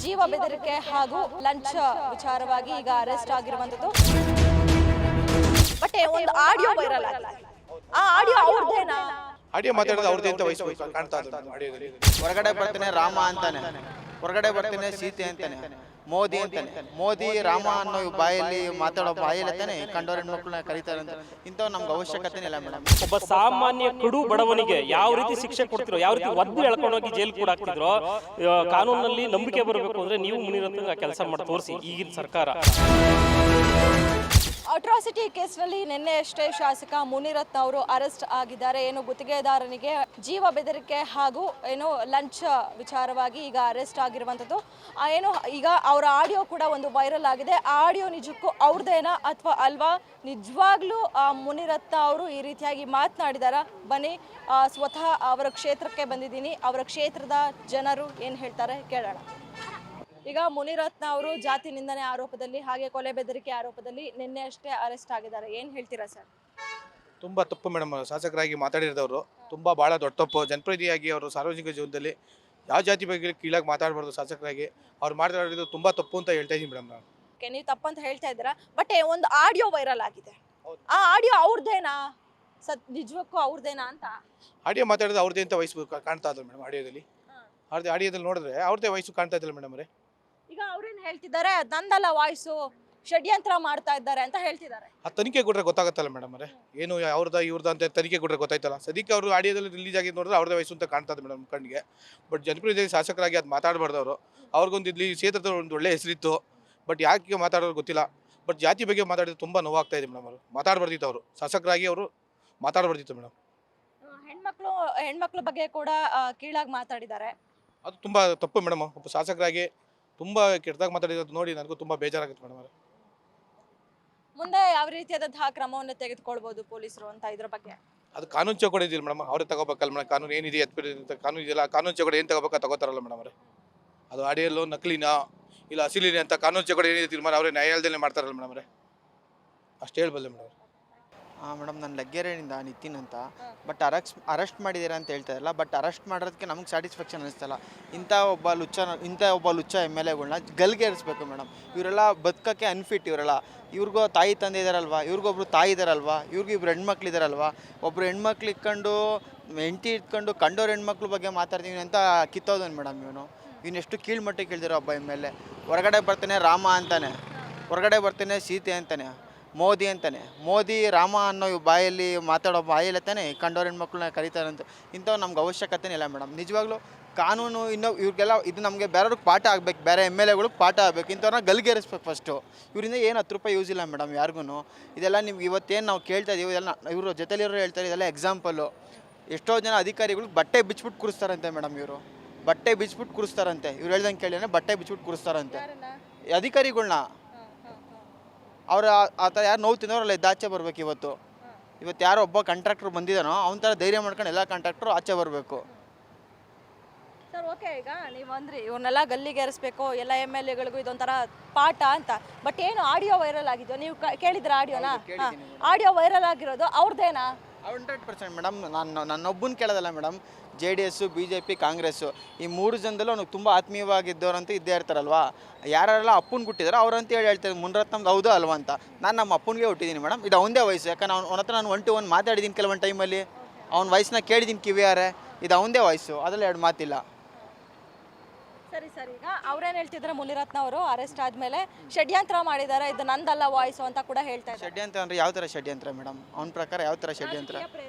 ಜೀವ ಬೆದರಿಕೆ ಹಾಗೂ ಲಂಚ ವಿಚಾರವಾಗಿ ಈಗ ಅರೆಸ್ಟ್ ಆಗಿರುವಂತದ್ದು. ಬಟ್ ಒಂದು ಆಡಿಯೋ ವೈರಲ್ ಆಗಿದೆ. ಆ ಆಡಿಯೋ ಅವ್ರದೇನಾ? ಆಡಿಯೋ ಮಾತಾಡೋದು ಅವ್ರದ್ದೇ ಅಂತ ವಯಸ್ಸು ಕಾಣ್ತಾ ಇದೆ ಆಡಿಯೋದಲ್ಲಿ. ಹೊರಗಡೆ ಬರ್ತಾನೆ ರಾಮ ಅಂತಾನೆ, ಹೊರಗಡೆ ಬರ್ತಾನೆ ಸೀತೆ ಅಂತಾನೆ, ಮೋದಿ ಅಂತಾನೆ. ಮೋದಿ ರಾಮ ಅನ್ನೋ ಬಾಯಲ್ಲಿ ಮಾತಾಡೋ ಬಾಯಲ್ಲಿ ತಾನೆ ಕಂಡೋರ ಹೆಣ್ಮಕ್ಳನ್ನ ಕರೀತಾರೆ ಅಂತ. ಇಂಥವ್ ನಮ್ಗೆ ಅವಶ್ಯಕತೆ ಇಲ್ಲ ಮೇಡಮ್. ಒಬ್ಬ ಸಾಮಾನ್ಯ ಕಡು ಬಡವನಿಗೆ ಯಾವ ರೀತಿ ಶಿಕ್ಷೆ ಕೊಡ್ತಿರೋ, ಯಾವ ರೀತಿ ಒದ್ದು ಎಳ್ಕೊಂಡೋಗಿ ಜೈಲ್ ಕೂಡ ಹಾಕ್ತಿದ್ರು, ಕಾನೂನಲ್ಲಿ ನಂಬಿಕೆ ಬರಬೇಕು ಅಂದ್ರೆ ನೀವು ಮುನಿರತ್ನ ಕೆಲಸ ಮಾಡಿ ತೋರಿಸಿ ಈಗಿನ ಸರ್ಕಾರ. ಅಟ್ರಾಸಿಟಿ ಕೇಸ್ನಲ್ಲಿ ನಿನ್ನೆಯಷ್ಟೇ ಶಾಸಕ ಮುನಿರತ್ನ ಅವರು ಅರೆಸ್ಟ್ ಆಗಿದ್ದಾರೆ. ಏನು ಗುತ್ತಿಗೆದಾರನಿಗೆ ಜೀವ ಬೆದರಿಕೆ ಹಾಗೂ ಏನು ಲಂಚ ವಿಚಾರವಾಗಿ ಈಗ ಅರೆಸ್ಟ್ ಆಗಿರುವಂಥದ್ದು. ಏನು ಈಗ ಅವರ ಆಡಿಯೋ ಕೂಡ ಒಂದು ವೈರಲ್ ಆಗಿದೆ. ಆ ಆಡಿಯೋ ನಿಜಕ್ಕೂ ಅವ್ರದ್ದೇನಾ ಅಥವಾ ಅಲ್ವಾ? ನಿಜವಾಗ್ಲೂ ಮುನಿರತ್ನ ಅವರು ಈ ರೀತಿಯಾಗಿ ಮಾತನಾಡಿದಾರ? ಬನ್ನಿ, ಸ್ವತಃ ಅವರ ಕ್ಷೇತ್ರಕ್ಕೆ ಬಂದಿದ್ದೀನಿ. ಅವರ ಕ್ಷೇತ್ರದ ಜನರು ಏನು ಹೇಳ್ತಾರೆ ಕೇಳೋಣ. ಈಗ ಮುನಿರತ್ನ ಅವರು ಜಾತಿ ನಿಂದನೆ ಆರೋಪದಲ್ಲಿ ಹಾಗೆ ಕೊಲೆ ಬೆದರಿಕೆ ಆರೋಪದಲ್ಲಿ ನಿನ್ನೆ ಅಷ್ಟೇ ಅರೆಸ್ಟ್ ಆಗಿದ್ದಾರೆ. ಏನು ಹೇಳ್ತೀರಾ ಸರ್? ತುಂಬ ತಪ್ಪು ಮೇಡಮ್. ಶಾಸಕರಾಗಿ ಮಾತಾಡಿರೋರು ತುಂಬ ಭಾಳ ದೊಡ್ಡ ತಪ್ಪು. ಜನಪ್ರತಿನಿಧಿಯಾಗಿ ಅವರು ಸಾರ್ವಜನಿಕ ಜೀವನದಲ್ಲಿ ಯಾವ ಜಾತಿ ಬಗ್ಗೆ ಕೀಳಾಗಿ ಮಾತಾಡಬಾರ್ದು. ಶಾಸಕರಾಗಿ ಅವ್ರು ಮಾತಾಡೋದು ತುಂಬ ತಪ್ಪು ಅಂತ ಹೇಳ್ತಾ ಇದ್ದೀನಿ ಮೇಡಮ್. ನಾನು ನೀವು ತಪ್ಪಂತ ಹೇಳ್ತಾ ಇದ್ದೀರಾ, ಬಟ್ ಒಂದು ಆಡಿಯೋ ವೈರಲ್ ಆಗಿದೆ. ಆ ಆಡಿಯೋ ಅವ್ರದ್ದೇನಾ? ನಿಜಕ್ಕೂ ಅವ್ರದ್ದೇನಾ ಅಂತ? ಆಡಿಯೋ ಮಾತಾಡೋದು ಅವ್ರದ್ದೇ ಅಂತ ವಯಸ್ಸು ಕಾಣ್ತಾ ಇದ್ದಾರೆ ಮೇಡಮ್. ಆಡಿಯೋದಲ್ಲಿ ನೋಡಿದ್ರೆ ಅವ್ರದ್ದೇ ವಯಸ್ಸು ಕಾಣ್ತಾ ಇದ್ದಿಲ್ಲ ಮೇಡಮ್ ಅವರೇ. ಈಗ ಅವ್ರೇನು ಹೇಳ್ತಿದ್ದಾರೆ? ನಂದಲ್ಲ ವಾಯ್ಸು, ಷಡ್ಯಂತ್ರ ಮಾಡ್ತಾ ಇದ್ದಾರೆ ಅಂತ ಹೇಳ್ತಿದ್ದಾರೆ. ಆ ತನಿಖೆ ಕೊಟ್ಟರೆ ಗೊತ್ತಾಗುತ್ತಲ್ಲ ಮೇಡಮ್ ಅವರೇ, ಏನು ಇವ್ರದ ಅಂತ ತನಿಖೆ ಕೊಟ್ಟರೆ ಗೊತ್ತಾಯ್ತಲ್ಲ. ಸದ್ಯಕ್ಕೆ ಅವರು ಆಡಿಯೋದಲ್ಲಿ ರಿಲೀಸ್ ಆಗಿ ನೋಡಿದ್ರೆ ಅವ್ರದ್ದೇ ವಯಸ್ಸು ಅಂತ ಕಾಣ್ತದೆ ಮೇಡಮ್ ಕಣ್ಣಿಗೆ. ಬಟ್ ಜನಪ್ರತಿನಿಧಿ ಶಾಸಕರಾಗಿ ಅದು ಮಾತಾಡಬಾರ್ದು ಅವರು. ಅವ್ರಿಗೊಂದು ಇಲ್ಲಿ ಕ್ಷೇತ್ರದ ಒಂದು ಒಳ್ಳೆ ಹೆಸರಿತ್ತು, ಬಟ್ ಯಾಕೆ ಮಾತಾಡೋದು ಗೊತ್ತಿಲ್ಲ. ಬಟ್ ಜಾತಿ ಬಗ್ಗೆ ಮಾತಾಡಿದ್ರೆ ತುಂಬ ನೋವಾಗ್ತಾ ಇದೆ ಮೇಡಮ್. ಅವರು ಮಾತಾಡಬಾರ್ದಿತ್ತು, ಅವರು ಶಾಸಕರಾಗಿ ಅವರು ಮಾತಾಡಬಾರ್ದಿತ್ತು ಮೇಡಮ್. ಹೆಣ್ಮಕ್ಳ ಬಗ್ಗೆ ಕೂಡ ಕೀಳಾಗಿ ಮಾತಾಡಿದ್ದಾರೆ. ಅದು ತುಂಬ ತಪ್ಪು ಮೇಡಮ್. ಒಬ್ಬ ಶಾಸಕರಾಗಿ ತುಂಬ ಕೆಟ್ಟದಾಗಿ ಮಾತಾಡಿರೋದು ನೋಡಿ ನನಗೂ ತುಂಬ ಬೇಜಾರಾಗುತ್ತೆ ಮೇಡಮ್. ಅವರು ಮುಂದೆ ಯಾವ ರೀತಿಯಾದಂತಹ ಕ್ರಮವನ್ನು ತೆಗೆದುಕೊಳ್ಬಹುದು ಪೊಲೀಸರು ಅಂತ ಇದ್ರ ಬಗ್ಗೆ? ಅದು ಕಾನೂನು ಚೌಕಡಿ ಇದಿಲ್ಲ ಮೇಡಮ್. ಅವರೇ ತಗೋಬೇಕಲ್ಲ ಮೇಡಮ್. ಕಾನೂನು ಏನಿದೆ ಕಾನೂನು ಇದೆಯಲ್ಲ, ಕಾನೂನು ಚೌಕಡಿ ಏನು ತಗೋಬೇಕಾ ತಗೋತಾರಲ್ಲ ಮೇಡಮ್ ಅವರೇ. ಅದು ಆಡಿಯೋಲ್ಲೋ ನಕಲಿನಾ ಇಲ್ಲ ಅಸಲಿನೇ ಅಂತ ಕಾನೂನು ಚೌಕಡಿ ಏನಿದೆ ತೀರ್ಮಾನ ಅವರೇ ನ್ಯಾಯಾಲಯದಲ್ಲೇ ಮಾಡ್ತಾರಲ್ಲ ಮೇಡಮ್ ಅವರೇ. ಅಷ್ಟು ಹೇಳ್ಬಲ್ಲೆ ಮೇಡಮ್. ಮೇಡಮ್ ನಾನು ಲಗ್ಗೆರೆಯಿಂದ ನಿತಿನ್ ಅಂತ. ಬಟ್ ಅರೆಸ್ಟ್ ಮಾಡಿದ್ದೀರಾ ಅಂತ ಹೇಳ್ತಾ ಇಲ್ಲ. ಬಟ್ ಅರೆಸ್ಟ್ ಮಾಡೋದಕ್ಕೆ ನಮ್ಗೆ ಸ್ಯಾಟಿಸ್ಫ್ಯಾಕ್ಷನ್ ಅನಿಸ್ತಲ್ಲ. ಇಂಥ ಒಬ್ಬ ಲುಚ್ಚ MLAಗಳನ್ನ ಗಲ್ಗೇರಿಸ್ಬೇಕು ಮೇಡಮ್. ಇವರೆಲ್ಲ ಬದುಕೋಕ್ಕೆ ಅನ್ಫಿಟ್. ಇವ್ರಿಗೂ ತಾಯಿ ತಂದೆ ಇದ್ದಾರಲ್ವಾ, ಇವ್ರಿಗೊಬ್ರು ತಾಯಿ ಇದ್ದಾರಲ್ವಾ, ಇವ್ರಿಗೂ ಇಬ್ರು ಹೆಣ್ಮಕ್ಳು ಇದ್ದಾರಲ್ವಾ. ಒಬ್ಬರು ಹೆಣ್ಮಕ್ಳು ಇಟ್ಕೊಂಡು ಹೆಂಡತಿ ಇಟ್ಕೊಂಡು ಕಂಡೋರು ಹೆಣ್ಮಕ್ಳ ಬಗ್ಗೆ ಮಾತಾಡ್ತೀವಿ ಅಂತ ಕಿತ್ತೋದನ್ ಮೇಡಮ್. ಇವನು ಎಷ್ಟು ಕೀಳ್ಮಟ್ಟಿಗೆ ಕೇಳಿದಿರೋ ಒಬ್ಬ MLA. ಹೊರಗಡೆ ಬರ್ತಾನೆ ರಾಮ ಅಂತಾನೆ, ಹೊರಗಡೆ ಬರ್ತಾನೆ ಸೀತೆ ಅಂತಾನೆ, ಮೋದಿ ಅಂತಾನೆ. ಮೋದಿ ರಾಮ ಅನ್ನೋ ಬಾಯಲ್ಲಿ ಮಾತಾಡೋ ಬಾಯಲ್ಲಿ ತಾನೆ ಕಂಡೋರ ಹೆಣ್ಮಕ್ಳನ್ನ ಕರೀತಾರಂತ. ಇಂಥವು ನಮ್ಗೆ ಅವಶ್ಯಕತೆನೇ ಇಲ್ಲ ಮೇಡಮ್. ನಿಜವಾಗ್ಲೂ ಕಾನೂನು ಇವ್ರಿಗೆಲ್ಲ ಇದು ನಮಗೆ ಬೇರೆಯವ್ರಿಗೆ ಪಾಠ ಆಗಬೇಕು, ಬೇರೆ MLAಗಳಿಗೆ ಪಾಠ ಆಗಬೇಕು. ಇಂಥವ್ರನ್ನ ಗಲ್ಗೇರಿಸ್ಬೇಕು ಫಸ್ಟು. ಇವರಿಂದ ಏನು 10 ರೂಪಾಯಿ ಯೂಸ್ ಇಲ್ಲ ಮೇಡಮ್ ಯಾರಿಗೂ. ಇದೆಲ್ಲ ನಿಮ್ಗೆ ಇವತ್ತೇನು ನಾವು ಕೇಳ್ತಾ ಇದೀವಿ, ಇದೆಲ್ಲ ಇವರು ಜೊತೆಲಿರೋರು ಹೇಳ್ತಾರೆ. ಇದೆಲ್ಲ ಎಕ್ಸಾಂಪಲ್ಲು. ಎಷ್ಟೋ ಜನ ಅಧಿಕಾರಿಗಳು ಬಟ್ಟೆ ಬಿಚ್ಬಿಟ್ಟು ಕೂರಿಸ್ತಾರಂತೆ ಮೇಡಮ್. ಬಟ್ಟೆ ಬಿಚ್ಬಿಟ್ಟು ಕೂರಿಸ್ತಾರಂತೆ. ಇವ್ರು ಹೇಳ್ದಂಗೆ ಕೇಳಿ ಬಟ್ಟೆ ಬಿಚ್ಬಿಟ್ಟು ಕೂರಿಸ್ತಾರಂತೆ ಅಧಿಕಾರಿಗಳ್ನ. ಅವ್ರು ಆ ಥರ ಯಾರು ನೋವು ತಿನ್ನೋರಲ್ಲ ಆಚೆ ಬರ್ಬೇಕು. ಇವತ್ತು ಯಾರೋ ಒಬ್ಬ ಕಾಂಟ್ರಾಕ್ಟರ್ ಬಂದಿದ್ದಾನೋ ಅವನ ಥರ ಧೈರ್ಯ ಮಾಡ್ಕೊಂಡು ಎಲ್ಲ ಕಾಂಟ್ರಾಕ್ಟರು ಆಚೆ ಬರಬೇಕು ಸರ್. ಓಕೆ, ಈಗ ನೀವು ಅಂದ್ರಿ ಇವ್ರನ್ನೆಲ್ಲ ಗಲ್ಲಿಗೇರಿಸ್ಬೇಕು, ಎಲ್ಲ MLAಗಳಿಗೂ ಇದೊಂಥರ ಪಾಠ ಅಂತ. ಬಟ್ ಏನು ಆಡಿಯೋ ವೈರಲ್ ಆಗಿದೆಯೋ ನೀವು ಕೇಳಿದ್ರ? ಆಡಿಯೋನಾ? ಆಡಿಯೋ ವೈರಲ್ ಆಗಿರೋದು ಅವ್ರದ್ದೇನಾ? 100% ಮೇಡಮ್. ನನ್ನೊಬ್ಬನ ಕೇಳೋದಲ್ಲ ಮೇಡಮ್. JDS, BJP, ಕಾಂಗ್ರೆಸ್ಸು ಈ 3 ಜನದಲ್ಲೂ ಅವ್ನಿಗೆ ತುಂಬ ಆತ್ಮೀಯವಾಗಿದ್ದವ್ರಂತೂ ಇದ್ದೇ ಇರ್ತಾರಲ್ವಾ. ಯಾರೆಲ್ಲ ಅಪ್ಪನ ಹುಟ್ಟಿದಾರೋ ಅವ್ರಂತ ಹೇಳ್ತಾರೆ ಮುನಿರತ್ನಮ್ದು ಹೌದಾ ಅಲ್ವಾ ಅಂತ. ನಾನು ನಮ್ಮ ಅಪ್ಪನಿಗೆ ಹುಟ್ಟಿದ್ದೀನಿ ಮೇಡಮ್. ಇದು ಅವನದೇ ವಯಸ್ಸು. ಯಾಕಂದ್ರೆ ಅವನ ಹತ್ರ ನಾನು 1 to 1 ಮಾತಾಡಿದ್ದೀನಿ ಕೆಲವೊಂದು ಟೈಮಲ್ಲಿ. ಅವ್ನ ವಯಸ್ಸನ್ನ ಕೇಳಿದ್ದೀನಿ ಕಿವಿಯಾರೆ. ಇದು ಅವನದೇ ವಯಸ್ಸು, ಅದರಲ್ಲಿ 2 ಮಾತಿಲ್ಲ. ಸರಿ ಸರ್, ಈಗ ಅವ್ರೇನು ಹೇಳ್ತಿದ್ರೆ ಮುನಿರತ್ನ ಅವರು ಅರೆಸ್ಟ್ ಆದಮೇಲೆ ಷಡ್ಯಂತ್ರ ಮಾಡಿದ್ದಾರೆ, ಇದು ನಂದಲ್ಲ ವಾಯ್ಸು ಅಂತ ಕೂಡ ಹೇಳ್ತಾ ಇದ್ದಾರೆ. ಷಡ್ಯಂತ್ರ ಅಂದರೆ ಯಾವ ಥರ ಷಡ್ಯಂತ್ರ ಮೇಡಮ್? ಅವನ ಪ್ರಕಾರ ಯಾವ ಥರ ಷಡ್ಯಂತ್ರ?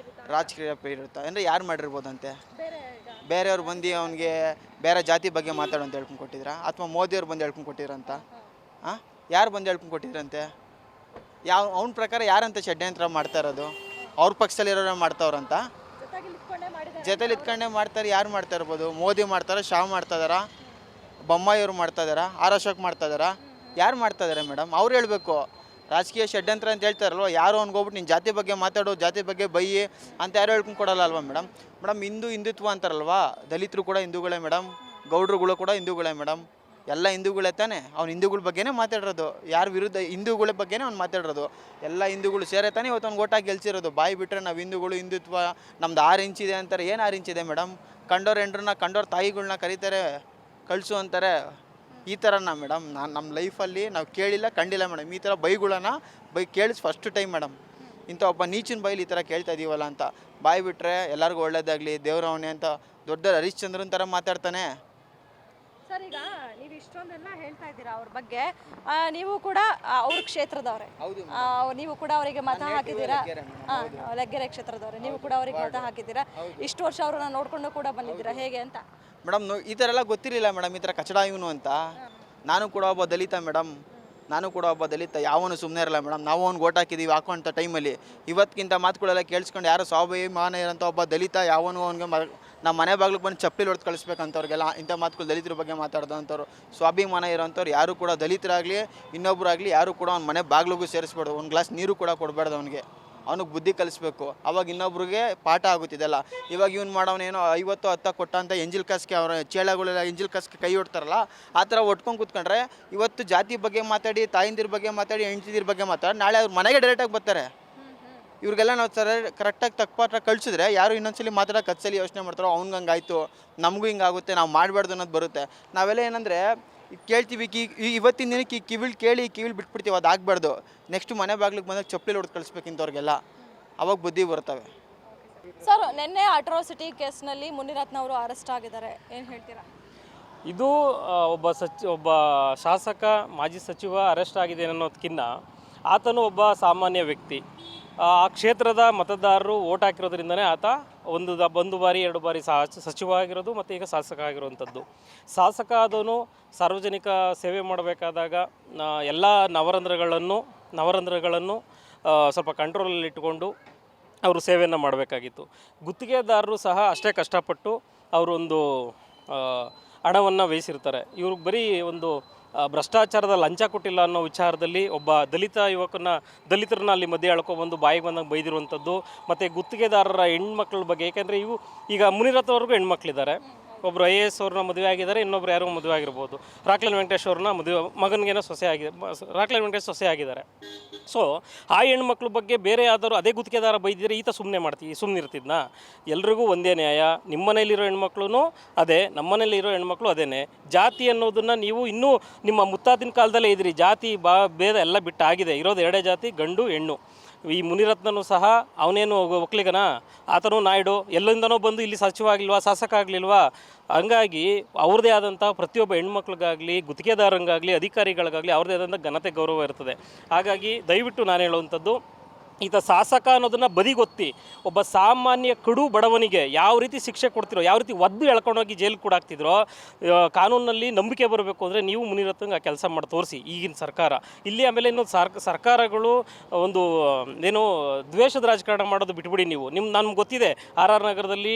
ರಾಜಕೀಯ ಪ್ರೇರಿತ ಅಂದರೆ ಯಾರು ಮಾಡಿರ್ಬೋದಂತೆ? ಬೇರೆಯವ್ರು ಬಂದು ಅವನಿಗೆ ಬೇರೆ ಜಾತಿ ಬಗ್ಗೆ ಮಾತಾಡು ಅಂತ ಹೇಳ್ಕೊಂಡು ಕೊಟ್ಟಿದ್ರಾ, ಅಥವಾ ಮೋದಿಯವ್ರು ಬಂದು ಹೇಳ್ಕೊಂಡು ಕೊಟ್ಟಿದ್ರಂತ? ಯಾರು ಬಂದು ಹೇಳ್ಕೊಂಡು ಕೊಟ್ಟಿದ್ರಂತೆ? ಅವನ ಪ್ರಕಾರ ಯಾರಂತ ಷಡ್ಯಂತ್ರ ಮಾಡ್ತಾ ಇರೋದು? ಅವ್ರ ಪಕ್ಷದಲ್ಲಿರೋರು ಮಾಡ್ತಾವ್ರಂತ? ಜೊತೆಲಿ ಇತ್ಕೊಂಡೇ ಮಾಡ್ತಾರೆ. ಯಾರು ಮಾಡ್ತಾ ಇರ್ಬೋದು? ಮೋದಿ ಮಾಡ್ತಾರೆ, ಶಾ ಮಾಡ್ತಾ ಇದಾರ, ಬೊಮ್ಮಾಯಿಯವರು ಮಾಡ್ತಾ ಇದಾರ, ಆರ್ ಅಶೋಕ್ ಮಾಡ್ತಾ ಇದಾರ? ಯಾರು ಮಾಡ್ತಾ ಇದಾರೆ ಮೇಡಮ್? ಅವ್ರು ಹೇಳಬೇಕು. ರಾಜಕೀಯ ಷಡ್ಯಂತ್ರ ಅಂತ ಹೇಳ್ತಾರಲ್ವ, ಯಾರು ಅನ್ಕೋಬಿಟ್ಟು ನಿನ್ನ ಜಾತಿ ಬಗ್ಗೆ ಮಾತಾಡೋ, ಜಾತಿ ಬಗ್ಗೆ ಬೈಯಿ ಅಂತ ಯಾರು ಹೇಳ್ಕೊಂಡು ಕೊಡಲ್ಲ ಅಲ್ವಾ ಮೇಡಮ್? ಹಿಂದುತ್ವ ಅಂತಾರಲ್ವಾ, ದಲಿತರು ಕೂಡ ಹಿಂದೂಗಳೇ ಮೇಡಮ್, ಗೌಡ್ರುಗಳು ಕೂಡ ಹಿಂದೂಗಳೇ ಮೇಡಮ್. ಎಲ್ಲ ಹಿಂದೂಗಳೇ ತಾನೆ. ಅವ್ನು ಹಿಂದೂಗಳ ಬಗ್ಗೆನೇ ಮಾತಾಡಿರೋದು. ಯಾರ ವಿರುದ್ಧ? ಹಿಂದೂಗಳ ಬಗ್ಗೆನೇ ಅವ್ನು ಮಾತಾಡಿರೋದು. ಎಲ್ಲ ಹಿಂದೂಗಳು ಸೇರೇ ತಾನೆ ಇವತ್ತು ಅವ್ನು ಓಟಾಗಿ ಗೆಲ್ಸಿರೋದು. ಬಾಯಿ ಬಿಟ್ಟರೆ ನಾವು ಹಿಂದೂಗಳು, ಹಿಂದುತ್ವ ನಮ್ದು 6 ಇಂಚಿದೆ ಅಂತಾರೆ. ಏನು 6 ಇಂಚಿದೆ ಮೇಡಮ್? ಕಂಡೋರು ಹೆಂಡ್ರನ್ನ, ಕಂಡೋರು ತಾಯಿಗಳ್ನ ಕರೀತಾರೆ, ಕಳಿಸು ಅಂತಾರೆ. ಈ ಥರನ ಮೇಡಮ್ ನಮ್ಮ ಲೈಫಲ್ಲಿ ನಾವು ಕೇಳಿಲ್ಲ ಕಂಡಿಲ್ಲ ಮೇಡಮ್. ಈ ಥರ ಬೈಗಳನ್ನ ಕೇಳಿಸ್ ಫಸ್ಟ್ ಟೈಮ್ ಮೇಡಮ್. ಇಂಥ ಒಬ್ಬ ನೀಚಿನ ಬೈಲಿ ಈ ಥರ ಕೇಳ್ತಾ ಇದೀವಲ್ಲ ಅಂತ. ಬಾಯಿ ಬಿಟ್ಟರೆ ಎಲ್ಲರಿಗೂ ಒಳ್ಳೇದಾಗಲಿ ದೇವ್ರವನೇ ಅಂತ ದೊಡ್ಡ ಹರಿಶ್ಚಂದ್ರನ್ ಥರ ಮಾತಾಡ್ತಾನೆ. ಸರ್ ಈಗ ನೀವು ಇಷ್ಟೊಂದೆಲ್ಲ ಹೇಳ್ತಾ ಇದ್ದೀರಾ ಅವ್ರ ಬಗ್ಗೆ, ನೀವು ಕೂಡ ಅವ್ರ ಕ್ಷೇತ್ರದವ್ರೆ, ಹೌದು ನೀವು ಕೂಡ ಅವರಿಗೆ ಮತ ಹಾಕಿದ್ದೀರಾ. ಲೆಗ್ಗೆರೆ ಕ್ಷೇತ್ರದವ್ರೆ, ನೀವು ಕೂಡ ಅವ್ರಿಗೆ ಮತ ಹಾಕಿದ್ದೀರಾ. ಇಷ್ಟು ವರ್ಷ ಅವ್ರನ್ನ ನೋಡ್ಕೊಂಡು ಕೂಡ ಬಂದಿದ್ದೀರಾ, ಹೇಗೆ ಅಂತ? ಮೇಡಮ್ ಈ ಥರ ಎಲ್ಲ ಗೊತ್ತಿರಲಿಲ್ಲ ಮೇಡಮ್, ಈ ಥರ ಕಚಡ ಇವನು ಅಂತ. ನಾನು ಕೂಡ ಒಬ್ಬ ದಲಿತ ಮೇಡಮ್, ನಾನು ಕೂಡ ಒಬ್ಬ ದಲಿತ. ಯಾವನು ಸುಮ್ಮನೆ ಇರಲ್ಲ ಮೇಡಮ್. ನಾವು ಅವ್ನು ಓಟ್ ಹಾಕಿದ್ದೀವಿ ಹಾಕೋಂಥ ಟೈಮಲ್ಲಿ ಇವತ್ತಿಗಿಂತ ಮಾತುಗಳೆಲ್ಲ ಕೇಳಿಸ್ಕೊಂಡು ಯಾರೋ ಸ್ವಾಭಿಮಾನ ಇರೋಂಥ ಒಬ್ಬ ದಲಿತ ಯಾವನು ಅವ್ನಿಗೆ ನಮ್ಮ ಮನೆ ಬಾಗ್ಲಿಗೆ ಬಂದು ಚಪ್ಪಲಿ ಹೊಡೆದು ಕಳಿಸ್ಬೇಕಂತವ್ರಿಗೆಲ್ಲ ಇಂಥ ಮಾತುಗಳು ದಲಿತರ ಬಗ್ಗೆ ಮಾತಾಡ್ದಂಥವ್ರು. ಸ್ವಾಭಿಮಾನ ಇರೋಂಥವ್ರು ಯಾರು ಕೂಡ ದಲಿತರಾಗಲಿ ಇನ್ನೊಬ್ಬರಾಗಲಿ ಯಾರು ಕೂಡ ಅವ್ನ ಮನೆ ಬಾಗ್ಲಿಗೂ ಸೇರಿಸ್ಬಾರ್ದು. ಒಂದು ಗ್ಲಾಸ್ ನೀರು ಕೂಡ ಕೊಡಬಾರ್ದು ಅವ್ನಿಗೆ ಬುದ್ಧಿ ಕಲಿಸ್ಬೇಕು. ಅವಾಗ ಇನ್ನೊಬ್ರಿಗೆ ಪಾಠ ಆಗುತ್ತಿದ್ದಲ್ಲ. ಇವಾಗ ಇವ್ನು ಮಾಡೋನೇನೋ 50-10 ಕೊಟ್ಟಂಥ ಎಂಜಿಲ್ ಕಸ್ಗೆ ಅವರ ಚೇಳಗಳೆಲ್ಲ ಎಂಜಿಲ್ ಕಸ್ಗೆ ಕೈ ಹೊಡ್ತಾರಲ್ಲ, ಆ ಥರ ಒಟ್ಕೊಂಡು ಕೂತ್ಕೊಂಡ್ರೆ ಇವತ್ತು ಜಾತಿ ಬಗ್ಗೆ ಮಾತಾಡಿ, ತಾಯಿಂದಿರ ಬಗ್ಗೆ ಮಾತಾಡಿ, ಹೆಂಡತಿದಿರ ಬಗ್ಗೆ ಮಾತಾಡಿ, ನಾಳೆ ಅವ್ರ ಮನೆಗೆ ಡೈರೆಕ್ಟಾಗಿ ಬರ್ತಾರೆ. ಇವ್ರಿಗೆಲ್ಲ ನಾವು ಕರೆಕ್ಟಾಗಿ ತಕ್ಪಾಠ ಕಳಿಸಿದ್ರೆ ಯಾರು ಇನ್ನೊಂದ್ಸಲಿ ಮಾತಾಡೋಕೆ 10 ಸಲ ಯೋಚನೆ ಮಾಡ್ತಾರೋ, ಅವ್ನಿಗೆ ಹಂಗಾಯ್ತು ನಮಗೂ ಹಿಂಗಾಗುತ್ತೆ, ನಾವು ಮಾಡಬಾರ್ದು ಅನ್ನೋದು ಬರುತ್ತೆ. ನಾವೆಲ್ಲ ಏನಂದರೆ ಕೇಳ್ತೀವಿ, ಇವತ್ತಿನ ದಿನಕ್ಕೆ ಕಿವಿಲ್ ಬಿಟ್ಬಿಡ್ತೀವಿ, ಅದು ಆಗಬಾರ್ದು. ನೆಕ್ಸ್ಟ್ ಮನೆ ಬಾಗ್ಲಿಗೆ ಬಂದಾಗ ಚಪ್ಪಲಿ ಹೊಡೆದು ಕಳಿಸ್ಬೇಕಿಂತವ್ರಿಗೆಲ್ಲ, ಅವಾಗ ಬುದ್ಧಿ ಬರ್ತವೆ. ಸರ್ ನಿನ್ನೆ ಅಟ್ರಾಸಿಟಿ ಕೇಸ್ನಲ್ಲಿ ಮುನಿರತ್ನ ಅವರು ಅರೆಸ್ಟ್ ಆಗಿದ್ದಾರೆ, ಏನು ಹೇಳ್ತೀರಾ? ಇದು ಒಬ್ಬ ಶಾಸಕ ಮಾಜಿ ಸಚಿವ ಅರೆಸ್ಟ್ ಆಗಿದೆ ಅನ್ನೋದಕ್ಕಿಂತ ಆತನು ಒಬ್ಬ ಸಾಮಾನ್ಯ ವ್ಯಕ್ತಿ. ಆ ಕ್ಷೇತ್ರದ ಮತದಾರರು ಓಟ್ ಹಾಕಿರೋದ್ರಿಂದನೇ ಆತ ಒಂದು ಬಾರಿ 2 ಬಾರಿ ಸಚಿವ ಆಗಿರೋದು ಮತ್ತು ಈಗ ಶಾಸಕ ಆಗಿರುವಂಥದ್ದು. ಶಾಸಕ ಆದವನು ಸಾರ್ವಜನಿಕ ಸೇವೆ ಮಾಡಬೇಕಾದಾಗ ಎಲ್ಲ ನವರಂಧ್ರಗಳನ್ನು ಸ್ವಲ್ಪ ಕಂಟ್ರೋಲಲ್ಲಿ ಇಟ್ಟುಕೊಂಡು ಅವರು ಸೇವೆಯನ್ನು ಮಾಡಬೇಕಾಗಿತ್ತು. ಗುತ್ತಿಗೆದಾರರು ಸಹ ಅಷ್ಟೇ ಕಷ್ಟಪಟ್ಟು ಅವರೊಂದು ಹಣವನ್ನು ವ್ಯಯಿಸಿರ್ತಾರೆ. ಇವ್ರಿಗೆ ಬರೀ ಒಂದು ಭ್ರಷ್ಟಾಚಾರದ ಲಂಚ ಕೊಟ್ಟಿಲ್ಲ ಅನ್ನೋ ವಿಚಾರದಲ್ಲಿ ಒಬ್ಬ ದಲಿತರನ್ನ ಅಲ್ಲಿ ಮಧ್ಯೆ ಎಳ್ಕೊಬಂದು ಬಾಯಿಗೆ ಬಂದಂಗೆ ಬೈದಿರುವಂಥದ್ದು. ಮತ್ತು ಗುತ್ತಿಗೆದಾರರ ಹೆಣ್ಮಕ್ಳ ಬಗ್ಗೆ, ಏಕೆಂದರೆ ಈಗ ಮುನಿರತ್ನ ಅವ್ರಿಗೂ ಹೆಣ್ಮಕ್ಳಿದ್ದಾರೆ. ಒಬ್ಬರು IAS ಅವ್ರನ್ನ ಮದುವೆ ಆಗಿದ್ದಾರೆ, ಇನ್ನೊಬ್ರು ಯಾರೋ ಮದುವೆ ಆಗಿರ್ಬೋದು. ರಾಕ್ಲೈನ್ ವೆಂಕಟೇಶ್ ಅವ್ರನ್ನ ಮಗನಿಗೇನೋ ರಾಕ್ಲೈನ್ ವೆಂಕಟೇಶ್ ಸೊಸೆ ಆಗಿದ್ದಾರೆ. ಸೊ ಆ ಹೆಣ್ಮಕ್ಳ ಬಗ್ಗೆ ಬೇರೆ ಯಾವ್ದಾದ್ರು ಅದೇ ಗುತ್ತಿಗೆದಾರ ಬೈದಿದ್ರೆ ಈತ ಸುಮ್ಮನೆ ಇರ್ತಿದ್ನಾ? ಎಲ್ರಿಗೂ ಒಂದೇ ನ್ಯಾಯ. ನಿಮ್ಮ ಮನೇಲಿರೋ ಹೆಣ್ಮಕ್ಳು ಅದೇ, ನಮ್ಮ ಮನೇಲಿರೋ ಹೆಣ್ಮಕ್ಳು ಅದೇನೆ. ಜಾತಿ ಅನ್ನೋದನ್ನು ನೀವು ಇನ್ನೂ ನಿಮ್ಮ ಮುತ್ತಾತಿನ ಕಾಲದಲ್ಲೇ ಇದ್ರಿ. ಜಾತಿ ಭೇದ ಎಲ್ಲ ಬಿಟ್ಟಾಗಿದೆ. ಇರೋದು 2 ಜಾತಿ, ಗಂಡು ಹೆಣ್ಣು. ಈ ಮುನಿರತ್ನೂ ಸಹ ಅವನೇನು ಒಕ್ಕಲಿಗನ, ಆತನು ನಾಯ್ಡು, ಎಲ್ಲಿಂದನೋ ಬಂದು ಇಲ್ಲಿ ಸಚಿವ ಆಗಲಿಲ್ವಾ, ಶಾಸಕ ಆಗಲಿಲ್ವಾ? ಹಂಗಾಗಿ ಅವ್ರದ್ದೇ ಆದಂಥ ಪ್ರತಿಯೊಬ್ಬ ಹೆಣ್ಮಕ್ಳಿಗಾಗಲಿ, ಗುತ್ತಿಗೆದಾರಂಗಾಗಲಿ, ಅಧಿಕಾರಿಗಳಿಗಾಗಲಿ ಅವ್ರದ್ದೇ ಆದಂಥ ಘನತೆ ಗೌರವ ಇರ್ತದೆ. ಹಾಗಾಗಿ ದಯವಿಟ್ಟು ನಾನು ಹೇಳುವಂಥದ್ದು, ಈತ ಶಾಸಕ ಅನ್ನೋದನ್ನು ಬದಿಗೊತ್ತಿ ಒಬ್ಬ ಸಾಮಾನ್ಯ ಕಡು ಬಡವನಿಗೆ ಯಾವ ರೀತಿ ಶಿಕ್ಷೆ ಕೊಡ್ತಿರೋ, ಯಾವ ರೀತಿ ಒದ್ದು ಎಳ್ಕೊಂಡೋಗಿ ಜೈಲಿಗೆ ಕೂಡ ಹಾಕ್ತಿದ್ರೋ, ಕಾನೂನಲ್ಲಿ ನಂಬಿಕೆ ಬರಬೇಕು ಅಂದರೆ ನೀವು ಮುನಿರತ್ನಂಗೆ ಆ ಕೆಲಸ ಮಾಡಿ ತೋರಿಸಿ ಈಗಿನ ಸರ್ಕಾರ. ಇಲ್ಲಿ ಆಮೇಲೆ ಇನ್ನೊಂದು ಸರ್ಕಾರಗಳು ಒಂದು ಏನು ದ್ವೇಷದ ರಾಜಕಾರಣ ಮಾಡೋದು ಬಿಟ್ಬಿಡಿ ನೀವು. ನಮ್ಗೆ ಗೊತ್ತಿದೆ RR ನಗರದಲ್ಲಿ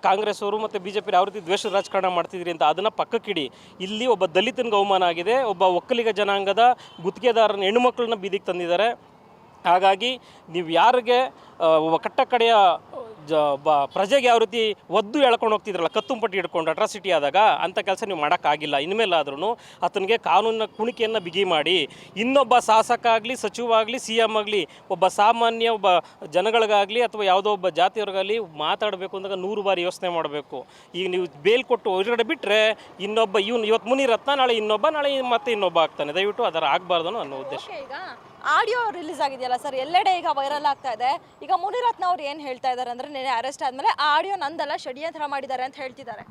ಕಾಂಗ್ರೆಸ್ ಅವರು ಮತ್ತು BJP ಯಾವ ರೀತಿ ದ್ವೇಷದ ರಾಜಕಾರಣ ಮಾಡ್ತಿದ್ರಿ ಅಂತ. ಅದನ್ನು ಪಕ್ಕಕ್ಕಿಡಿ. ಇಲ್ಲಿ ಒಬ್ಬ ದಲಿತನಿಗೆ ಅವಮಾನ ಆಗಿದೆ, ಒಬ್ಬ ಒಕ್ಕಲಿಗ ಜನಾಂಗದ ಗುತ್ತಿಗೆದಾರನ ಹೆಣ್ಣುಮಕ್ಕಳನ್ನ ಬೀದಿಗೆ ತಂದಿದ್ದಾರೆ. ಹಾಗಾಗಿ ನೀವು ಯಾರಿಗೆ ಒಬ್ಬ ಕಟ್ಟಕಡೆಯ ಪ್ರಜೆಗೆ ಯಾವ ರೀತಿ ಒದ್ದು ಎಳ್ಕೊಂಡು ಹೋಗ್ತಿದ್ರಲ್ಲ, ಕತ್ತುಂಪಟ್ಟಿ ಹಿಡ್ಕೊಂಡು ಅಟ್ರಾಸಿಟಿ ಆದಾಗ, ಅಂಥ ಕೆಲಸ ನೀವು ಮಾಡೋಕ್ಕಾಗಿಲ್ಲ. ಇನ್ಮೇಲಾದ್ರೂ ಆತನಿಗೆ ಕಾನೂನಿನ ಕುಣಿಕೆಯನ್ನು ಬಿಗಿ ಮಾಡಿ, ಇನ್ನೊಬ್ಬ ಶಾಸಕ ಆಗಲಿ, ಸಚಿವ ಆಗಲಿ, CM ಆಗಲಿ, ಒಬ್ಬ ಸಾಮಾನ್ಯ ಒಬ್ಬ ಜನಗಳಿಗಾಗಲಿ ಅಥವಾ ಯಾವುದೋ ಒಬ್ಬ ಜಾತಿಯವ್ರಿಗಾಗಲಿ ಮಾತಾಡಬೇಕು ಅಂದಾಗ 100 ಬಾರಿ ಯೋಚನೆ ಮಾಡಬೇಕು. ಈಗ ನೀವು ಬೇಲ್ ಕೊಟ್ಟು ಹೊರಗಡೆ ಬಿಟ್ಟರೆ ಇವತ್ತು ಮುನಿರತ್ನ, ನಾಳೆ ಮತ್ತೆ ಇನ್ನೊಬ್ಬ ಆಗ್ತಾನೆ. ದಯವಿಟ್ಟು ಅದರ ಆಗಬಾರ್ದು ಅನ್ನೋ ಉದ್ದೇಶ. ಈಗ ಆಡಿಯೋ ರಿಲೀಸ್ ಆಗಿದೆಯಲ್ಲ ಸರ್, ಎಲ್ಲೆಡೆ ಈಗ ವೈರಲ್ ಆಗ್ತಾ ಇದೆ. ಈಗ ಮುನಿರತ್ನ ಅವ್ರು ಏನು ಹೇಳ್ತಾ ಇದ್ದಾರೆ ಅಂದರೆ, ನೆನೆ ಅರೆಸ್ಟ್ ಆದಮೇಲೆ ಆ ಆಡಿಯೋ ನಂದಲ್ಲ, ಷಡ್ಯಂತ್ರ ಮಾಡಿದ್ದಾರೆ ಅಂತ ಹೇಳ್ತಿದ್ದಾರೆ.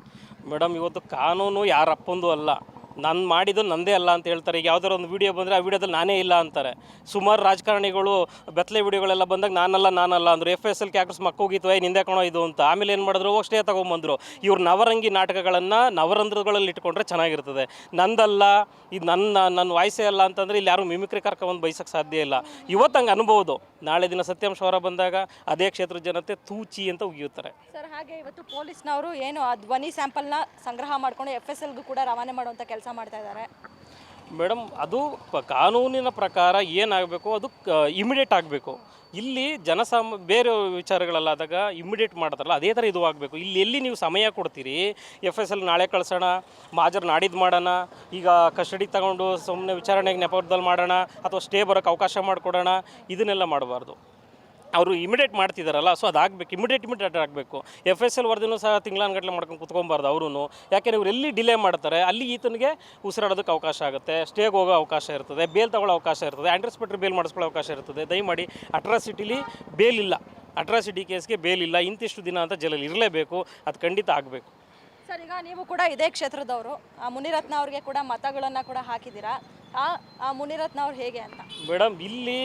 ಮೇಡಮ್, ಇವತ್ತು ಕಾನೂನು ಯಾರಪ್ಪಂದು ಅಲ್ಲ, ನಾನು ಮಾಡಿದ್ದು ನಂದೇ ಅಲ್ಲ ಅಂತ ಹೇಳ್ತಾರೆ. ಈಗ ಯಾವ್ದಾರು ಒಂದು ವಿಡಿಯೋ ಬಂದರೆ ಆ ವಿಡಿಯೋದಲ್ಲಿ ನಾನೇ ಇಲ್ಲ ಅಂತಾರೆ. ಸುಮಾರು ರಾಜಕಾರಣಿಗಳು ಬೆತ್ತಲೆ ವಿಡಿಯೋಗಳೆಲ್ಲ ಬಂದಾಗ ನಾನಲ್ಲ ಅಂದರು. FSL ಕ್ಯಾಕ್ಟಸ್ ಮಕ್ಕೋಗಿತ್ತು, ನಿಂದೆ ಕಣೋ ಇದು ಅಂತ. ಆಮೇಲೆ ಏನು ಮಾಡಿದ್ರು, ಸ್ಟೇ ತೊಗೊಂಬಂದರು. ಇವ್ರು ನವರಂಗಿ ನಾಟಕಗಳನ್ನು ನವರಂಧ್ರಗಳಲ್ಲಿ ಇಟ್ಕೊಂಡ್ರೆ ಚೆನ್ನಾಗಿರ್ತದೆ. ನಂದಲ್ಲ, ಇದು ನನ್ನ ವಾಯ್ಸೇ ಅಲ್ಲ ಅಂತಂದರೆ ಇಲ್ಲಿ ಯಾರು ಮಿಮಿಕ್ರಿ ಕರ್ಕೊಂಡು ಬಯಸೋಕ್ಕೆ ಸಾಧ್ಯ ಇಲ್ಲ. ಇವತ್ತು ಹಂಗೆ ಅನ್ಬೋದು, ನಾಳೆ ದಿನ ಸತ್ಯಾಂಶ ಹೊರ ಬಂದಾಗ ಅದೇ ಕ್ಷೇತ್ರದ ಜನತೆ ತೂಚಿ ಅಂತ ಉಗಿಯುತ್ತಾರೆ. ಸರ್, ಹಾಗೆ ಇವತ್ತು ಪೊಲೀಸ್ನವರು ಏನು ಆ ಧ್ವನಿ ಸ್ಯಾಂಪಲ್ನ ಸಂಗ್ರಹ ಮಾಡಿಕೊಂಡು FSLಗೂ ಕೂಡ ರವಾನೆ ಮಾಡುವಂಥ ಕೆಲಸ ಮಾಡ್ತಾ ಇದ್ದಾರೆ. ಮೇಡಮ್, ಅದು ಕಾನೂನಿನ ಪ್ರಕಾರ ಏನಾಗಬೇಕು ಅದು ಇಮಿಡಿಯೇಟ್ ಆಗಬೇಕು. ಇಲ್ಲಿ ಬೇರೆ ವಿಚಾರಗಳಲ್ಲಾದಾಗ ಇಮಿಡಿಯೇಟ್ ಮಾಡ್ತಾರಲ್ಲ, ಅದೇ ಥರ ಇದು ಆಗಬೇಕು. ಇಲ್ಲಿ ಎಲ್ಲಿ ನೀವು ಸಮಯ ಕೊಡ್ತೀರಿ, FSL ನಾಳೆ ಕಳ್ಸೋಣ, ಮಾಜರ್ ನಾಡಿದ್ದು ಮಾಡೋಣ, ಈಗ ಕಸ್ಟಡಿ ತಗೊಂಡು ಸುಮ್ಮನೆ ವಿಚಾರಣೆಗೆ ನೆಪದಲ್ಲಿ ಮಾಡೋಣ, ಅಥವಾ ಸ್ಟೇ ಬರೋಕ್ಕೆ ಅವಕಾಶ ಮಾಡಿಕೊಡೋಣ, ಇದನ್ನೆಲ್ಲ ಮಾಡಬಾರ್ದು. ಅವರು ಇಮಿಡಿಯೇಟ್ ಮಾಡ್ತಿದ್ದಾರಲ್ಲ, ಸೊ ಅದಾಗಬೇಕು, ಇಮಿಡಿಯೇಟ್ ಆಗಬೇಕು. FSL ವರದಿನೂ ಸಹ ತಿಂಗಳಾನ್ಗಟ್ಟಲೆ ಮಾಡ್ಕೊಂಡು ಕುತ್ಕೊಬಾರ್ದು ಅವರು. ಯಾಕೆಂದರೆ ಇವ್ರು ಎಲ್ಲಿ ಡಿಲೇ ಮಾಡ್ತಾರೆ ಅಲ್ಲಿ ಈತನಿಗೆ ಉಸಿರಾಡೋದಕ್ಕೆ ಅವಕಾಶ ಆಗುತ್ತೆ, ಸ್ಟೇಗೆ ಹೋಗೋ ಅವಕಾಶ ಇರ್ತದೆ, ಬೇಲ್ ತಗೊಳ್ಳೋ ಅವಕಾಶ ಇರ್ತದೆ, ಆಂಟಿಸಿಪೇಟರಿ ಬೇಲ್ ಮಾಡಿಸ್ಕೊಳ್ಳೋ ಅವಕಾಶ ಇರ್ತದೆ. ದಯಮಾಡಿ ಅಟ್ರಾಸಿಟಿಲಿ ಬೇಲ್ ಇಲ್ಲ, ಅಟ್ರಾಸಿಟಿ ಕೇಸ್ಗೆ ಬೇಲ್ ಇಲ್ಲ, ಇಂತಿಷ್ಟು ದಿನ ಅಂತ ಜೈಲಲ್ಲಿ ಇರಲೇಬೇಕು, ಅದು ಖಂಡಿತ ಆಗಬೇಕು. ಸರ್, ಈಗ ನೀವು ಕೂಡ ಇದೇ ಕ್ಷೇತ್ರದವರು, ಮುನಿರತ್ನ ಅವ್ರಿಗೆ ಕೂಡ ಮತಗಳನ್ನು ಕೂಡ ಹಾಕಿದ್ದೀರಾ. ಆ ಮುನಿರತ್ನ ಅವ್ರು ಹೇಗೆ ಅಂತ? ಮೇಡಮ್, ಇಲ್ಲಿ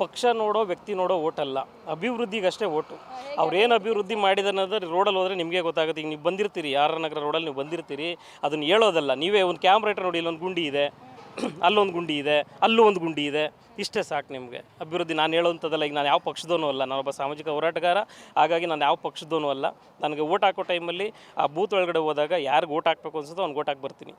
ಪಕ್ಷ ನೋಡೋ ವ್ಯಕ್ತಿ ನೋಡೋ ಓಟ್ ಅಲ್ಲ, ಅಭಿವೃದ್ಧಿಗಷ್ಟೇ ಓಟು. ಅವ್ರೇನು ಅಭಿವೃದ್ಧಿ ಮಾಡಿದ ಅನ್ನೋದು ರೋಡಲ್ಲಿ ಹೋದರೆ ನಿಮಗೆ ಗೊತ್ತಾಗುತ್ತೆ. ಈಗ ನೀವು ಬಂದಿರ್ತೀರಿ, RR ನಗರ ರೋಡಲ್ಲಿ ನೀವು ಬಂದಿರ್ತೀರಿ, ಅದನ್ನು ಹೇಳೋದಲ್ಲ. ನೀವೇ ಒಂದು ಕ್ಯಾಮ್ರೇಟರ್ ನೋಡಿ, ಇಲ್ಲೊಂದು ಗುಂಡಿ ಇದೆ, ಅಲ್ಲೊಂದು ಗುಂಡಿ ಇದೆ, ಅಲ್ಲೂ ಒಂದು ಗುಂಡಿ ಇದೆ, ಇಷ್ಟೇ ಸಾಕು ನಿಮಗೆ ಅಭಿವೃದ್ಧಿ. ನಾನು ಹೇಳೋವಂಥದ್ದಲ್ಲ. ಈಗ ನಾನು ಯಾವ ಪಕ್ಷದವನು ಅಲ್ಲ, ನಾನೊಬ್ಬ ಸಾಮಾಜಿಕ ಹೋರಾಟಗಾರ, ಹಾಗಾಗಿ ನಾನು ಯಾವ ಪಕ್ಷದವನು ಅಲ್ಲ. ನನಗೆ ಓಟ್ ಹಾಕೋ ಟೈಮಲ್ಲಿ ಆ ಬೂತ್ ಒಳಗಡೆ ಹೋದಾಗ ಯಾರಿಗೆ ಓಟ್ ಹಾಕಬೇಕು ಅನ್ಸುತ್ತೋ ಅವ್ನಿಗೆ ಓಟ್ ಹಾಕಿ ಬರ್ತೀನಿ.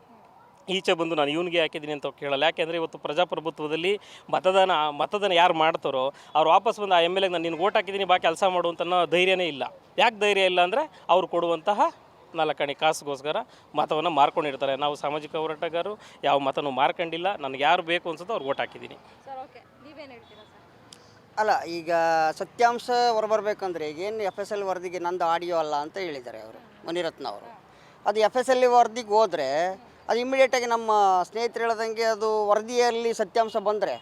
ಈಚೆ ಬಂದು ನಾನು ಇವನಿಗೆ ಹಾಕಿದ್ದೀನಿ ಅಂತ ಕೇಳಲ್ಲ. ಯಾಕೆಂದರೆ ಇವತ್ತು ಪ್ರಜಾಪ್ರಭುತ್ವದಲ್ಲಿ ಮತದಾನ ಯಾರು ಮಾಡ್ತಾರೋ ಅವ್ರು ವಾಪಸ್ ಬಂದು ಆ MLA ನಾನು ನಿನ್ಗೆ ಓಟ್ ಹಾಕಿದ್ದೀನಿ, ಬಾ ಕೆಲಸ ಮಾಡು ಅಂತ ಅನ್ನೋ ಧೈರ್ಯನೇ ಇಲ್ಲ. ಯಾಕೆ ಧೈರ್ಯ ಇಲ್ಲ ಅಂದರೆ ಅವ್ರು ಕೊಡುವಂತಹ 4 ಕಾಸುಗೋಸ್ಕರ ಮತವನ್ನು ಮಾರ್ಕೊಂಡಿರ್ತಾರೆ. ನಾವು ಸಾಮಾಜಿಕ ಹೋರಾಟಗಾರರು ಯಾವ ಮತನೂ ಮಾರ್ಕೊಂಡಿಲ್ಲ. ನನಗೆ ಯಾರು ಬೇಕು ಅನ್ಸುತ್ತೋ ಅವ್ರಿಗೆ ಓಟ್ ಹಾಕಿದ್ದೀನಿ. ಸರ್, ಓಕೆ, ನೀವೇನು ಹೇಳ್ತೀರಾ ಸರ್? ಅಲ್ಲ, ಈಗ ಸತ್ಯಾಂಶ ಹೊರಬರಬೇಕಂದ್ರೆ ಈಗೇನು FSL ವರದಿಗೆ ನಂದು ಆಡಿಯೋ ಅಲ್ಲ ಅಂತ ಹೇಳಿದ್ದಾರೆ ಅವರು, ಮುನಿರತ್ನ ಅವರು. ಅದು FSL ವರದಿಗೆ ಹೋದರೆ ಅದು ಇಮ್ಮಿಡಿಯೇಟಾಗಿ ನಮ್ಮ ಸ್ನೇಹಿತರು ಹೇಳ್ದಂಗೆ ಅದು ವರದಿಯಲ್ಲಿ ಸತ್ಯಾಂಶ ಬಂದರೆ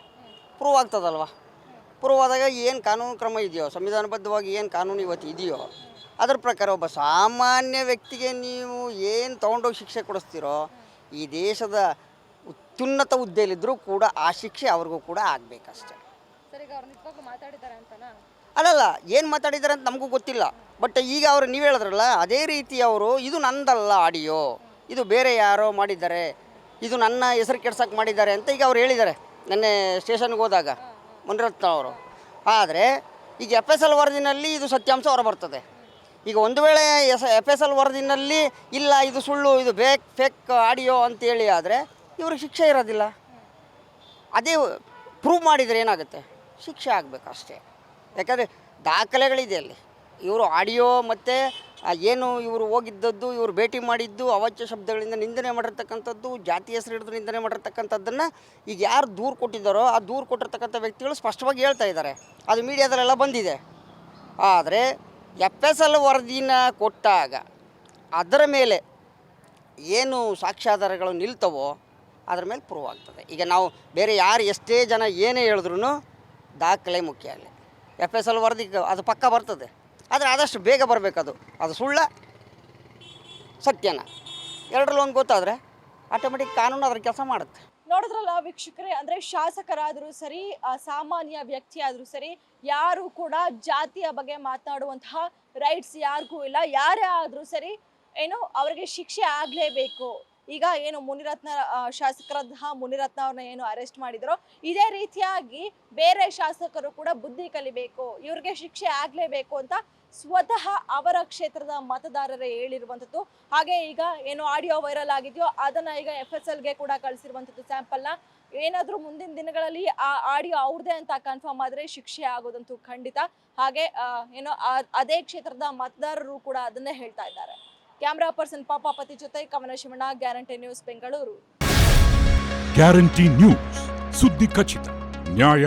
ಪ್ರೂವ್ ಆಗ್ತದಲ್ವ. ಪ್ರೂವ್ ಆದಾಗ ಏನು ಕಾನೂನು ಕ್ರಮ ಇದೆಯೋ, ಸಂವಿಧಾನಬದ್ಧವಾಗಿ ಏನು ಕಾನೂನು ಇವತ್ತು ಇದೆಯೋ ಅದ್ರ ಪ್ರಕಾರ ಒಬ್ಬ ಸಾಮಾನ್ಯ ವ್ಯಕ್ತಿಗೆ ನೀವು ಏನು ತೊಗೊಂಡೋಗಿ ಶಿಕ್ಷೆ ಕೊಡಿಸ್ತೀರೋ, ಈ ದೇಶದ ಅತ್ಯುನ್ನತ ಹುದ್ದೆಯಲ್ಲಿದ್ದರೂ ಕೂಡ ಆ ಶಿಕ್ಷೆ ಅವ್ರಿಗೂ ಕೂಡ ಆಗಬೇಕಷ್ಟೆ. ಸರ್, ಈಗ ಅವ್ರು ನಿಜವಾಗ್ಲೂ ಮಾತಾಡಿದ್ದಾರೆ ಅಂತನಾ? ಅಲ್ಲಲ್ಲ, ಏನು ಮಾತಾಡಿದ್ದಾರೆ ಅಂತ ನಮಗೂ ಗೊತ್ತಿಲ್ಲ. ಬಟ್ ಈಗ ಅವರು ನೀವು ಹೇಳಿದ್ರಲ್ಲ, ಅದೇ ರೀತಿ ಅವರು ಇದು ನಂದಲ್ಲ ಆಡಿಯೋ, ಇದು ಬೇರೆ ಯಾರೋ ಮಾಡಿದ್ದಾರೆ, ಇದು ನನ್ನ ಹೆಸರು ಕೆಡ್ಸಕ್ಕೆ ಮಾಡಿದ್ದಾರೆ ಅಂತ ಈಗ ಅವ್ರು ಹೇಳಿದ್ದಾರೆ ನೆನ್ನೆ ಸ್ಟೇಷನ್ಗೆ ಹೋದಾಗ ಮುನಿರತ್ನ ಅವರು. ಆದರೆ ಈಗ FSL ವರದಿನಲ್ಲಿ ಇದು ಸತ್ಯಾಂಶ ಹೊರಬರ್ತದೆ. ಈಗ ಒಂದು ವೇಳೆ FSL ವರದಿನಲ್ಲಿ ಇಲ್ಲ ಇದು ಸುಳ್ಳು, ಇದು ಫೇಕ್ ಆಡಿಯೋ ಅಂತೇಳಿ ಆದರೆ ಇವ್ರಿಗೆ ಶಿಕ್ಷೆ ಇರೋದಿಲ್ಲ. ಅದೇ ಪ್ರೂವ್ ಮಾಡಿದರೆ ಏನಾಗುತ್ತೆ, ಶಿಕ್ಷೆ ಆಗಬೇಕು ಅಷ್ಟೇ. ಯಾಕಂದರೆ ದಾಖಲೆಗಳಿದೆ ಅಲ್ಲಿ. ಇವರು ಆಡಿಯೋ ಮತ್ತು ಏನು ಇವರು ಹೋಗಿದ್ದದ್ದು, ಇವರು ಭೇಟಿ ಮಾಡಿದ್ದು, ಅವಾಚ್ಯ ಶಬ್ದಗಳಿಂದ ನಿಂದನೆ ಮಾಡಿರ್ತಕ್ಕಂಥದ್ದು, ಜಾತಿ ಹೆಸರು ಹಿಡಿದು ನಿಂದನೆ ಮಾಡಿರ್ತಕ್ಕಂಥದ್ದನ್ನು ಈಗ ಯಾರು ದೂರು ಕೊಟ್ಟಿದ್ದಾರೋ ಆ ದೂರು ಕೊಟ್ಟಿರ್ತಕ್ಕಂಥ ವ್ಯಕ್ತಿಗಳು ಸ್ಪಷ್ಟವಾಗಿ ಹೇಳ್ತಾ ಇದ್ದಾರೆ. ಅದು ಮೀಡಿಯಾದಲ್ಲೆಲ್ಲ ಬಂದಿದೆ. ಆದರೆ FSL ವರದಿನ ಕೊಟ್ಟಾಗ ಅದರ ಮೇಲೆ ಏನು ಸಾಕ್ಷ್ಯಾಧಾರಗಳು ನಿಲ್ತವೋ ಅದ್ರ ಮೇಲೆ ಪ್ರೂವ್ ಆಗ್ತದೆ. ಈಗ ನಾವು ಬೇರೆ ಯಾರು ಎಷ್ಟೇ ಜನ ಏನೇ ಹೇಳಿದ್ರು ದಾಖಲೆ ಮುಖ್ಯ ಅಲ್ಲಿ. FSL ವರದಿಗೆ ಅದು ಪಕ್ಕ ಬರ್ತದೆ, ಆದರೆ ಆದಷ್ಟು ಬೇಗ ಬರಬೇಕದು. ಅದು ಸುಳ್ಳ ಸತ್ಯನ ಎರಡರಲ್ಲಿ ಒಂದು ಗೊತ್ತಾದರೆ ಆಟೋಮೆಟಿಕ್ ಕಾನೂನು ಅದ್ರ ಕೆಲಸ ಮಾಡುತ್ತೆ. ನೋಡಿದ್ರಲ್ಲ ವೀಕ್ಷಕರೇ, ಅಂದರೆ ಶಾಸಕರಾದರೂ ಸರಿ, ಸಾಮಾನ್ಯ ವ್ಯಕ್ತಿ ಆದರೂ ಸರಿ, ಯಾರು ಕೂಡ ಜಾತಿಯ ಬಗ್ಗೆ ಮಾತನಾಡುವಂತಹ ರೈಟ್ಸ್ ಯಾರಿಗೂ ಇಲ್ಲ. ಯಾರೇ ಆದರೂ ಸರಿ ಏನು ಅವರಿಗೆ ಶಿಕ್ಷೆ ಆಗಲೇಬೇಕು. ಈಗ ಏನು ಮುನಿರತ್ನ ಶಾಸಕರಾದಂತಹ ಮುನಿರತ್ನ ಅವ್ರನ್ನ ಏನು ಅರೆಸ್ಟ್ ಮಾಡಿದ್ರು, ಇದೇ ರೀತಿಯಾಗಿ ಬೇರೆ ಶಾಸಕರು ಕೂಡ ಬುದ್ಧಿ ಕಲಿಬೇಕು, ಇವ್ರಿಗೆ ಶಿಕ್ಷೆ ಆಗಲೇಬೇಕು ಅಂತ ಸ್ವತಃ ಅವರ ಕ್ಷೇತ್ರದ ಮತದಾರರೇ ಹೇಳಿರುವಂಥದ್ದು. ಹಾಗೆ ಈಗ ಏನು ಆಡಿಯೋ ವೈರಲ್ ಆಗಿದೆಯೋ ಅದನ್ನ ಈಗ FSLಗೆ ಕೂಡ ಕಳಿಸಿರುವಂಥದ್ದು ಸ್ಯಾಂಪಲ್ನ. ಏನಾದರೂ ಮುಂದಿನ ದಿನಗಳಲ್ಲಿ ಆ ಆಡಿಯೋ ಅವ್ರದೇ ಅಂತ ಕನ್ಫರ್ಮ್ ಆದರೆ ಶಿಕ್ಷೆ ಆಗೋದಂತೂ ಖಂಡಿತ. ಹಾಗೆ ಏನು ಅದೇ ಕ್ಷೇತ್ರದ ಮತದಾರರು ಕೂಡ ಅದನ್ನೇ ಹೇಳ್ತಾ ಇದ್ದಾರೆ. ಕ್ಯಾಮ್ರಾ ಪರ್ಸನ್ ಪಾಪಾಪತಿ ಜೊತೆ ಕವನ Shivanna, guarantee news, Bengaluru. Guarantee news, ಸುದ್ದಿ ಖಚಿತ, ನ್ಯಾಯ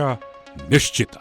ನಿಶ್ಚಿತ.